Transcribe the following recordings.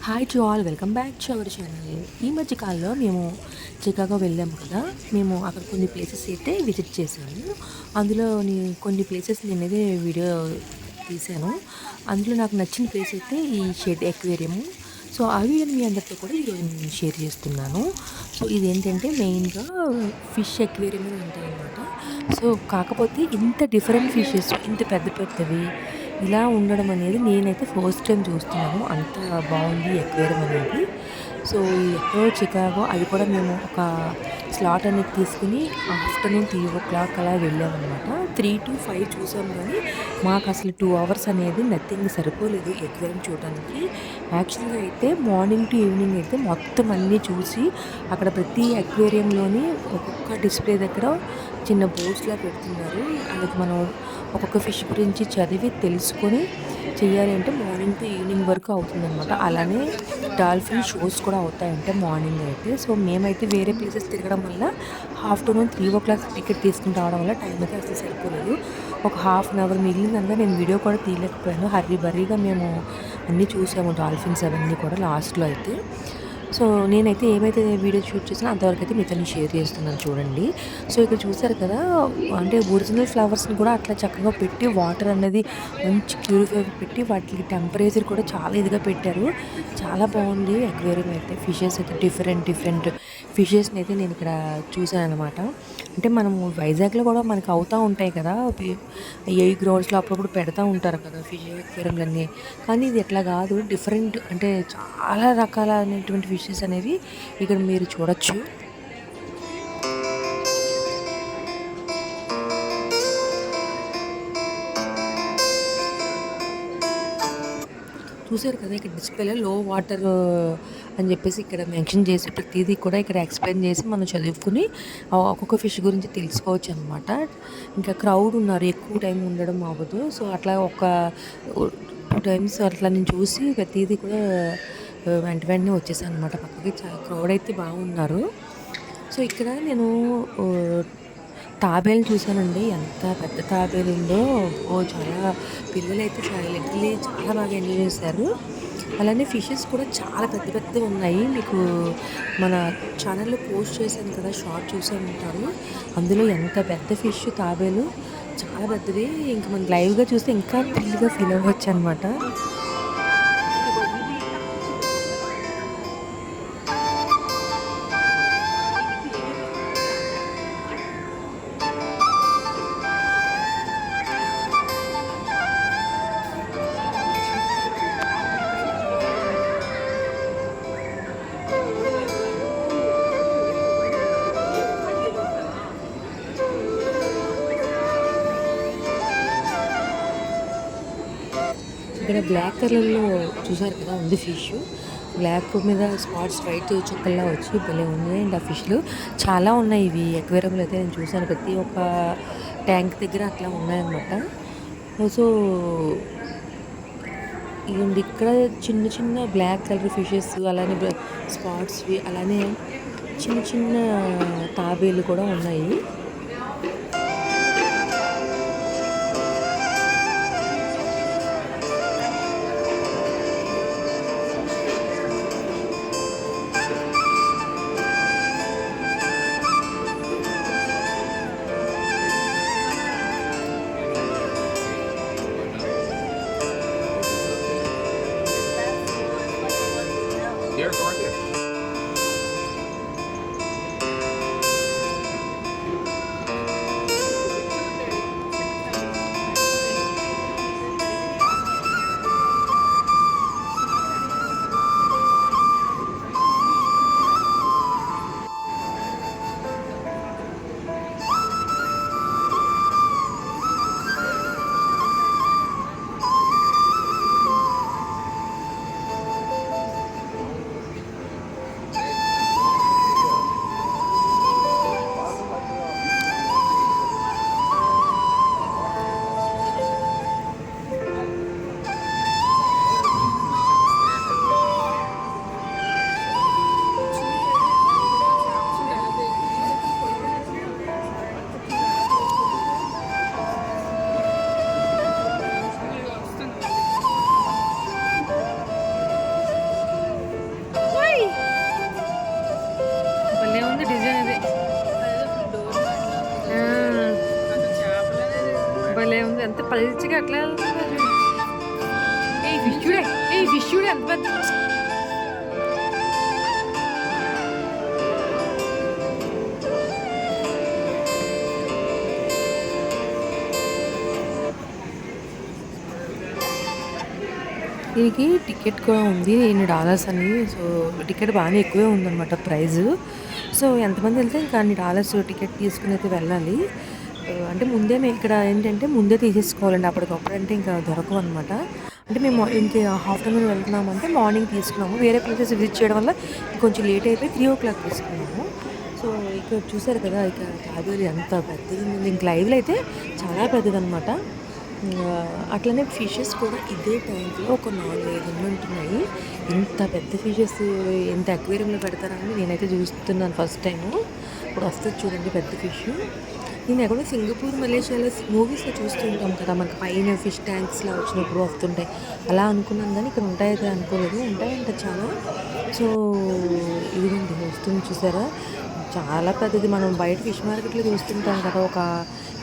Hi to all, welcome back to our channel. ఈ మధ్య కాలంలో మేము చికాగో వెళ్ళాము కదా. మేము అక్కడ కొన్ని ప్లేసెస్ అయితే విజిట్ చేశాము. అందులోని కొన్ని ప్లేసెస్ నేనైతే వీడియో తీశాను. అందులో నాకు నచ్చిన ప్లేస్ అయితే ఈ షెడ్ ఎక్వేరియము. సో ఆ వీడియోని మీ అందరితో కూడా ఈరోజు నేను షేర్ చేస్తున్నాను. సో ఇదేంటంటే మెయిన్గా ఫిష్ ఎక్వేరియం ఉంటాయన్నమాట. సో కాకపోతే ఇంత డిఫరెంట్ ఫిషెస్, ఇంత పెద్ద పెద్దవి ఇలా ఉండడం అనేది నేనైతే ఫస్ట్ టైం చూస్తున్నాను. అంత బాగుంది ఎక్వేరియం అనేది. సో ఇది ఎక్కడో చికాగో, అది కూడా మేము ఒక స్లాట్ అనేది తీసుకుని ఆఫ్టర్నూన్ 3 o'clock అలా వెళ్ళామన్నమాట. 3 to 5 చూసాం, కానీ మాకు అసలు 2 hours అనేది నథింగ్ సరిపోలేదు ఎక్వేరియం చూడడానికి. యాక్చువల్గా అయితే మార్నింగ్ టు ఈవినింగ్ అయితే మొత్తం అన్నీ చూసి అక్కడ ప్రతి ఎక్వేరియంలోని ఒక్కొక్క డిస్ప్లే దగ్గర చిన్న బోర్డ్స్లా పెడుతున్నారు. అది మనం ఒక్కొక్క ఫిష్ గురించి చదివి తెలుసుకొని చేయాలి అంటే మార్నింగ్ టు ఈవినింగ్ వరకు అవుతుందన్నమాట. అలానే డాల్ఫిన్ షోస్ కూడా అవుతాయంటే మార్నింగ్ అయితే. సో మేమైతే వేరే ప్లేసెస్ తిరగడం వల్ల ఆఫ్టర్నూన్ 3 o'clock టికెట్ తీసుకుని రావడం వల్ల టైం అయితే అసలు సరిపోలేదు. ఒక హాఫ్ అన్ అవర్ మిగిలిందనగా నేను వీడియో కూడా తీయలేకపోయాను. హర్రీ బర్రీగా మేము అన్నీ చూసాము, డాల్ఫిన్స్ అవన్నీ కూడా లాస్ట్లో అయితే. సో నేనైతే ఏమైతే వీడియో షూట్ చేసినా అంతవరకు అయితే మీతో షేర్ చేస్తున్నాను చూడండి. సో ఇక్కడ చూసారు కదా, అంటే ఒరిజినల్ ఫ్లవర్స్ని కూడా అట్లా చక్కగా పెట్టి వాటర్ అనేది మంచి ప్యూరిఫై పెట్టి వాటికి టెంపరేచర్ కూడా చాలా ఇదిగా పెట్టారు. చాలా బాగుంది అక్వేరియం అయితే. ఫిషెస్ అయితే డిఫరెంట్ ఫిషెస్ని అయితే నేను ఇక్కడ చూసాను అనమాట. అంటే మనము వైజాగ్లో కూడా మనకు అవుతూ ఉంటాయి కదా, ఏ గ్రౌండ్స్లో అప్పుడప్పుడు పెడతా ఉంటారు కదా ఫిష్ అక్వేరియంలన్నీ. కానీ ఇది ఎట్లా కాదు, డిఫరెంట్, అంటే చాలా రకాలైనటువంటి ఫిషెస్ అనేవి ఇక్కడ మీరు చూడొచ్చు. చూసారు కదా, ఇక్కడ డిస్ప్లేలో లో వాటర్ అని చెప్పేసి ఇక్కడ మెన్షన్ చేసి ప్రతిదీ కూడా ఇక్కడ ఎక్స్ప్లెయిన్ చేసి మనం చదువుకుని ఒక్కొక్క ఫిష్ గురించి తెలుసుకోవచ్చు అనమాట. ఇంకా క్రౌడ్ ఉన్నారు, ఎక్కువ టైం ఉండడం అవ్వదు. సో అట్లా ఒక 2 times అట్లా నేను చూసి ప్రతిదీ కూడా వెంటనే వచ్చేసాను అనమాట పక్కకి. క్రౌడ్ అయితే బాగున్నారు. సో ఇక్కడ నేను తాబేలు చూశానండి. ఎంత పెద్ద తాబేలు ఉందో! చాలా పిల్లలైతే లిటరల్లీ చాలా బాగా ఎంజాయ్ చేశారు. అలానే ఫిషెస్ కూడా చాలా పెద్ద పెద్దవి ఉన్నాయి. మీకు మన ఛానల్లో పోస్ట్ చేశాను కదా, షార్ట్ చూసే ఉంటారు. అందులో ఎంత పెద్ద ఫిష్ తాబేలు, చాలా పెద్దది. ఇంకా మనం లైవ్గా చూస్తే ఇంకా థ్రిల్గా ఫీల్ అవ్వచ్చు అనమాట. ఇక్కడ బ్లాక్ కలర్లో చూసారు కదా ఉంది ఫిష్. బ్లాక్ మీద స్పాట్స్ వైట్ చుక్కల్లా వచ్చి భలే ఉంది. అండ్ ఆ ఫిష్లు చాలా ఉన్నాయి. ఇవి ఎక్వేరియంలో అయితే నేను చూసాను, ప్రతి ఒక్క ట్యాంక్ దగ్గర అట్లా ఉన్నాయన్నమాట. సో ఇవి ఇక్కడ చిన్న చిన్న బ్లాక్ కలర్ ఫిషెస్, అలానే స్పాట్స్వి, అలానే చిన్న చిన్న తాబేలు కూడా ఉన్నాయి. There's right there. పల్చిగా ఎట్లా వెళ్తుందో చూడు. ఏ ఫిష్ చూడే ఎంత పెద్ద. దీనికి టికెట్ కూడా ఉంది $8 అని. సో టికెట్ బాగానే ఎక్కువే ఉందన్నమాట ప్రైస్. సో ఎంతమంది వెళ్తే ఇంకా $8 టికెట్ తీసుకుని అయితే వెళ్ళాలి. అంటే ముందే మేము ఇక్కడ ఏంటంటే ముందే తీసేసుకోవాలండి, అప్పటికప్పుడు అంటే ఇంకా దొరకవు అనమాట. అంటే మేము ఇంక ఆఫ్టర్నూన్ వెళ్తున్నామంటే మార్నింగ్ తీసుకున్నాము. వేరే ప్లేసెస్ విజిట్ చేయడం వల్ల కొంచెం లేట్ అయిపోయి 3 o'clock తీసుకున్నాము. సో ఇక్కడ చూసారు కదా, ఇక తాబేలు ఎంత పెద్దది ఉంది. ఇంక లైవ్లో అయితే చాలా పెద్దదన్నమాట. అట్లనే ఫిషెస్ కూడా ఇదే ట్యాంక్లో ఒక 4-5 ఉంటున్నాయి. ఇంత పెద్ద ఫిషెస్ ఎంత అక్వేరియంలో పెడతారని నేనైతే చూస్తున్నాను ఫస్ట్ టైము. ఇప్పుడు వస్తుంది చూడండి పెద్ద ఫిష్. నేను ఎక్కడో సింగపూర్, మలేషియాలో మూవీస్లో చూస్తూ ఉంటాం కదా, మనకి పైన ఫిష్ ట్యాంక్స్లో వచ్చినప్పుడు వస్తుంటాయి. అలా అనుకున్నాను కానీ ఇక్కడ ఉంటాయితే అనుకోలేదు. ఉంటాయంట చాలా. సో ఇదిగోండి వస్తుంది చూసారా, చాలా పెద్దది. మనం బయట ఫిష్ మార్కెట్లో చూస్తుంటాం కదా, ఒక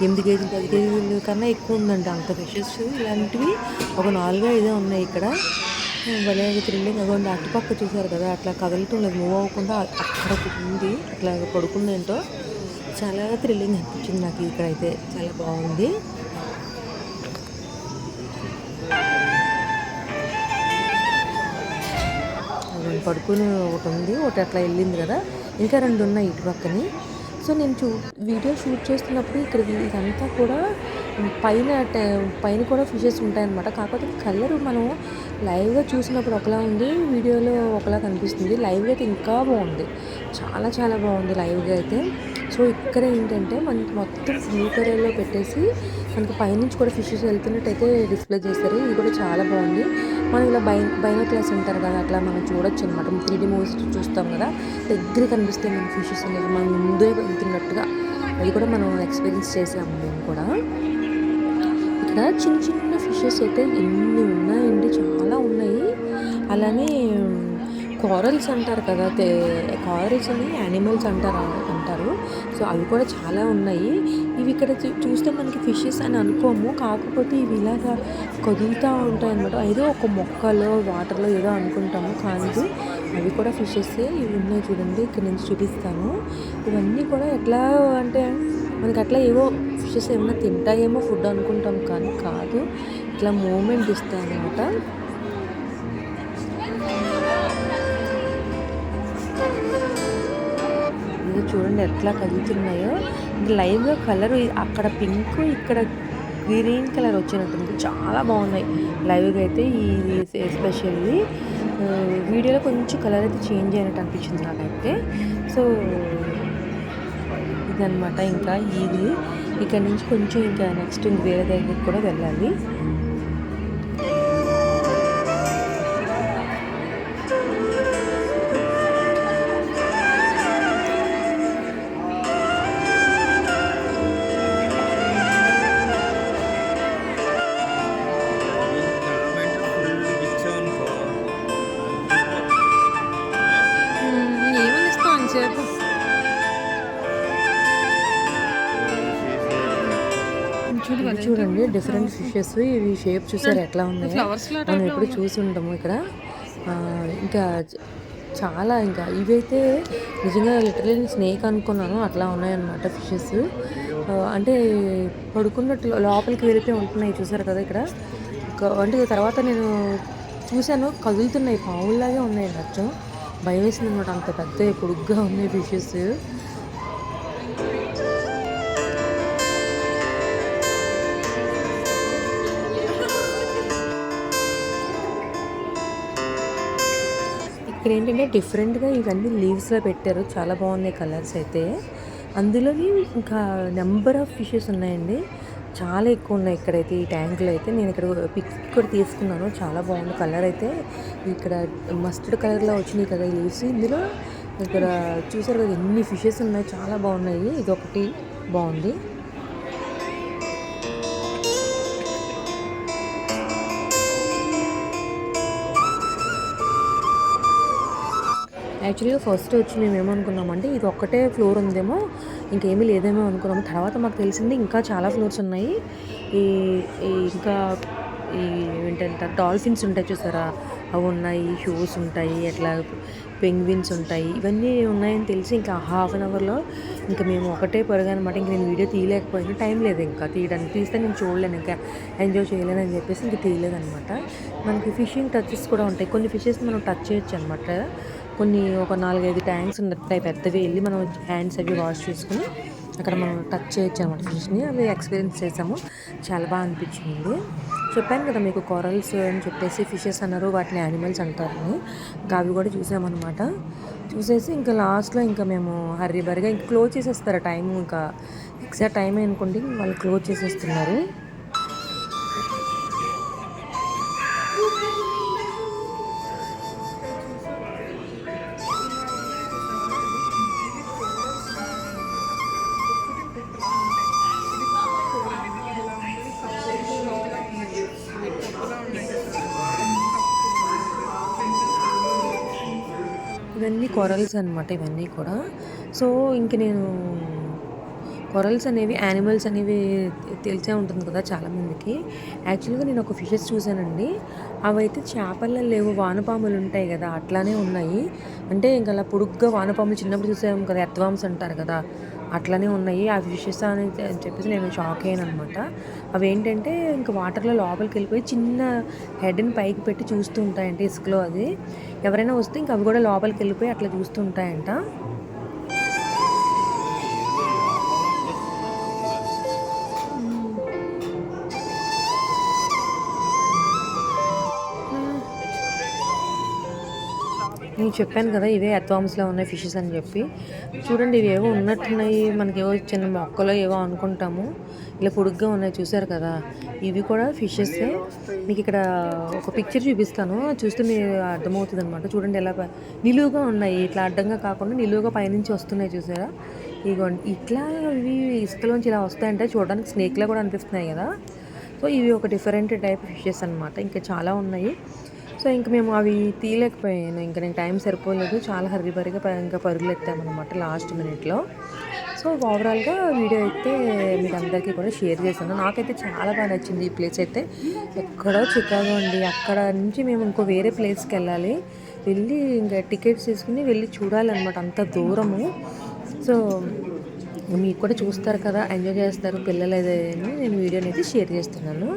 8 కేజీలు 10 కేజీల కన్నా ఎక్కువ ఉందండి అంత ఫిషెస్. ఇలాంటివి ఒక 4-5 ఉన్నాయి ఇక్కడ. భలే థ్రిల్లింగ్. అవ్వండి అటుపక్క చూసారు కదా, అట్లా కదలటం లేదు, మూవ్ అవ్వకుండా అక్కడ ఉంది, అట్లా పడుకుందేంటో. చాలా థ్రిల్లింగ్ అనిపించింది నాకు. ఇక్కడైతే చాలా బాగుంది. పడుకుని ఒకటి ఉంది, ఒకటి అట్లా వెళ్ళింది కదా, ఇంకా 2 ఉన్నాయి ఇటు పక్కని. సో నేను వీడియో షూట్ చేస్తున్నప్పుడు ఇక్కడ ఇదంతా కూడా పైన కూడా ఫిషెస్ ఉంటాయన్నమాట. కాకపోతే కలర్ మనం లైవ్గా చూసినప్పుడు ఒకలా ఉంది, వీడియోలో ఒకలా కనిపిస్తుంది. లైవ్గా అయితే ఇంకా బాగుంది, చాలా చాలా బాగుంది లైవ్గా అయితే. సో ఇక్కడ ఏంటంటే మనకి మొత్తం బ్లూ కలర్లో పెట్టేసి మనకి పైనుంచి కూడా ఫిషెస్ వెళ్తున్నట్టు అయితే డిస్ప్లే చేస్తారు. ఇది కూడా చాలా బాగుంది. మనం ఇలా బైనోక్యులర్స్ ఉంటారు కదా, అట్లా మనం చూడొచ్చు అనమాట. 3D మూవీస్ చూస్తాం కదా, దగ్గర కనిపిస్తాయి మన ఫిషెస్ అనేది, మనం ముందే వెళ్తున్నట్టుగా. అది కూడా మనం ఎక్స్పీరియన్స్ చేసాము మేము కూడా. ఇక్కడ చిన్న చిన్న ఫిషెస్ అయితే ఎన్ని ఉన్నాయండి, చాలా ఉన్నాయి. అలానే కోరల్స్ అంటారు కదా, కోరల్స్ అని యానిమల్స్ అంటారు. సో అవి కూడా చాలా ఉన్నాయి. ఇవి ఇక్కడ చూస్తే మనకి ఫిషెస్ అని అనుకోము, కాకపోతే ఇవి ఇలాగా కదులుతూ ఉంటాయి అన్నమాట. ఏదో ఒక మొక్కలో వాటర్లో ఏదో అనుకుంటాము, కానీ అవి కూడా ఫిషెస్. ఇవి ఉన్నాయి చూడండి, ఇక్కడ నుంచి చూపిస్తాను. ఇవన్నీ కూడా ఎట్లా అంటే మనకి అట్లా ఏవో ఫిషెస్ ఏమైనా తింటాయేమో ఫుడ్ అనుకుంటాం, కానీ కాదు, ఇట్లా మూమెంట్ ఇస్తాయి అన్నమాట. చూడండి ఎట్లా కదులుతున్నాయో. లైవ్గా కలర్ అక్కడ పింక్, ఇక్కడ గ్రీన్ కలర్ వచ్చినట్టుంది. చాలా బాగున్నాయి లైవ్గా అయితే. ఇది ఎస్పెషల్లీ వీడియోలో కొంచెం కలర్ అయితే చేంజ్ అయినట్టు అనిపించింది నాకైతే. సో ఇదనమాట. ఇంకా ఇది ఇక్కడ నుంచి కొంచెం ఇంకా నెక్స్ట్ వేరే దగ్గరికి కూడా వెళ్ళాలి. చూడండి డిఫరెంట్ ఫిషెస్. ఇవి షేప్ చూసారు ఎట్లా ఉన్నాయో, మనం ఎప్పుడు చూసి ఉంటాము ఇక్కడ. ఇంకా చాలా, ఇంకా ఇవైతే నిజంగా లిటరలీ స్నేక్ అనుకున్నాను, అట్లా ఉన్నాయన్నమాట ఫిషెస్. అంటే పడుకున్నట్టు లోపలికి వెళ్ళిపోయి ఉంటున్నాయి చూసారు కదా ఇక్కడ. అంటే తర్వాత నేను చూశాను, కదులుతున్నాయి, పావుల్లాగే ఉన్నాయి. అచ్చం భయం వేసింది అనమాట, అంత పెద్ద పొడుగ్గా ఉన్నాయి ఫిషెస్. ఇక్కడ ఏంటంటే డిఫరెంట్గా ఇవన్నీ లీవ్స్లో పెట్టారు, చాలా బాగున్నాయి కలర్స్ అయితే. అందులోని ఇంకా నెంబర్ ఆఫ్ ఫిషెస్ ఉన్నాయండి, చాలా ఎక్కువ ఉన్నాయి ఇక్కడైతే. ఈ ట్యాంక్లో అయితే నేను ఇక్కడ పిక్ కూడా తీసుకున్నాను, చాలా బాగుంది కలర్ అయితే. ఇక్కడ మస్టర్డ్ కలర్లో వచ్చినాయి కదా ఈ లీవ్స్. ఇందులో ఇక్కడ చూసారు కదా ఎన్ని ఫిషెస్ ఉన్నాయి, చాలా బాగున్నాయి. ఇది ఒకటి బాగుంది. యాక్చువల్గా ఫస్ట్ వచ్చి మేము ఏమనుకున్నామంటే ఇది ఒక్కటే ఫ్లోర్ ఉందేమో, ఇంకేమీ లేదేమో అనుకున్నాము. తర్వాత మాకు తెలిసింది ఇంకా చాలా ఫ్లోర్స్ ఉన్నాయి. ఈ ఇంకా ఈ ఏంటంటే డాల్ఫిన్స్ ఉంటాయి చూసారా, అవి ఉన్నాయి, షోస్ ఉంటాయి, అట్లా పెంగ్విన్స్ ఉంటాయి, ఇవన్నీ ఉన్నాయని తెలిసి ఇంకా హాఫ్ అన్ అవర్లో ఇంకా మేము ఒకటే పొరగనమాట. ఇంక నేను వీడియో తీయలేకపోయాను, టైం లేదు ఇంకా తీయడానికి. తీస్తే నేను చూడలేను, ఇంకా ఎంజాయ్ చేయలేను అని చెప్పేసి ఇంకా తీయలేదనమాట. మనకి ఫిషింగ్ టచెస్ కూడా ఉంటాయి, కొన్ని ఫిషెస్ మనం టచ్ చేయొచ్చు అనమాట. కొన్ని ఒక 4-5 ట్యాంక్స్ ఉంటాయి పెద్దవి, వెళ్ళి మనం హ్యాండ్స్ అవి వాష్ చేసుకుని అక్కడ మనం టచ్ చేయొచ్చు అనమాట ఫిష్ని. అవి ఎక్స్పీరియన్స్ చేసాము, చాలా బాగా అనిపించింది. చెప్పాను కదా మీకు కొరల్స్ అని చెప్పేసి ఫిషెస్ అన్నారు, వాటిని యానిమల్స్ అంటారని. ఇంకా అవి కూడా చూసామన్నమాట. చూసేసి ఇంకా లాస్ట్లో ఇంకా మేము హర్రీ బరిగా ఇంకా క్లోజ్ చేసేస్తారు టైం, ఇంకా ఎగ్జాక్ట్ టైం అనుకోండి వాళ్ళు క్లోజ్ చేసేస్తున్నారు. ఇవన్నీ కొరల్స్ అనమాట ఇవన్నీ కూడా. సో ఇంక నేను కొరల్స్ అనేవి యానిమల్స్ అనేవి తెలిసే ఉంటుంది కదా చాలామందికి. యాక్చువల్గా నేను ఒక ఫిషెస్ చూశానండి, అవైతే చేపల్లో లేవు, వానపాములు ఉంటాయి కదా అట్లానే ఉన్నాయి. అంటే ఇంకా అలా పొడుగ్గా వానపాములు చిన్నప్పుడు చూసాము కదా, ఎర్త్వామ్స్ అంటారు కదా, అట్లనే ఉన్నాయి ఆ ఫిషెస్ అని చెప్పేసి నేను షాక్ అయ్యాను అనమాట. అవి ఏంటంటే ఇంకా వాటర్లో లోపలికి వెళ్ళిపోయి చిన్న హెడ్ని పైకి పెట్టి చూస్తూ ఉంటాయంట ఇసుకలో. అది ఎవరైనా వస్తే ఇంకా అవి కూడా లోపలికి వెళ్ళిపోయి అట్లా చూస్తూ ఉంటాయంట. నేను చెప్పాను కదా ఇవే ఎర్త్వామ్స్లో ఉన్నాయి ఫిషెస్ అని చెప్పి. చూడండి ఇవి ఏవో ఉన్నట్టున్నాయి, మనకేవో చిన్న మొక్కలో ఏవో అనుకుంటాము, ఇలా పొడుగ్గా ఉన్నాయి చూసారు కదా, ఇవి కూడా ఫిషెస్సే. మీకు ఇక్కడ ఒక పిక్చర్ చూపిస్తాను, చూస్తే మీరు అర్థమవుతుంది అనమాట. చూడండి ఎలా నిలువుగా ఉన్నాయి, ఇట్లా అడ్డంగా కాకుండా నిలువుగా పైనుంచి వస్తున్నాయి చూసారా. ఇదిగోండి ఇట్లా ఇవి ఇసుకలోంచి ఇలా వస్తాయంటే చూడడానికి స్నేక్లా కూడా అనిపిస్తున్నాయి కదా. సో ఇవి ఒక డిఫరెంట్ టైప్ ఫిషెస్ అనమాట, ఇంకా చాలా ఉన్నాయి. సో ఇంక మేము అవి తీయలేకపోయాను, ఇంకా నేను టైం సరిపోలేదు, చాలా హర్రీబరిగా ఇంకా పరుగులు ఎత్తామన్నమాట లాస్ట్ మినిట్లో. సో ఓవరాల్గా వీడియో అయితే మీకు అందరికీ కూడా షేర్ చేశాను. నాకైతే చాలా బాగా నచ్చింది ఈ ప్లేస్ అయితే. ఎక్కడో చికాగో అండి, అక్కడ నుంచి మేము ఇంకో వేరే ప్లేస్కి వెళ్ళాలి, వెళ్ళి ఇంకా టికెట్స్ తీసుకుని వెళ్ళి చూడాలన్నమాట, అంత దూరము. సో మీకు కూడా చూస్తారు కదా, ఎంజాయ్ చేస్తారు పిల్లలు అని నేను వీడియోని అయితే షేర్ చేస్తున్నాను.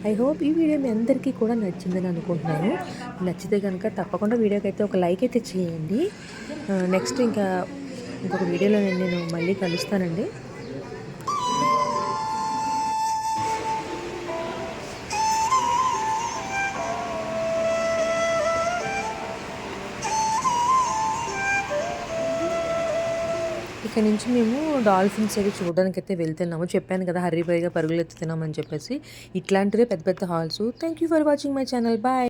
ఐ హోప్ ఈ వీడియో మీ అందరికీ కూడా నచ్చిందని అనుకుంటున్నాను. నచ్చితే కనుక తప్పకుండా వీడియోకి అయితే ఒక లైక్ అయితే చేయండి. నెక్స్ట్ ఇంకొక వీడియోలో నేను మళ్ళీ కలుస్తానండి. ఇక్కడ నుంచి మేము డాల్ఫిన్స్ అవి చూడడానికి అయితే వెళ్తున్నాము. చెప్పాను కదా హర్రీబరిగా పరుగులు ఎత్తుతున్నామని చెప్పేసి. ఇట్లాంటివే పెద్ద పెద్ద halls. Thank you for watching my channel. Bye.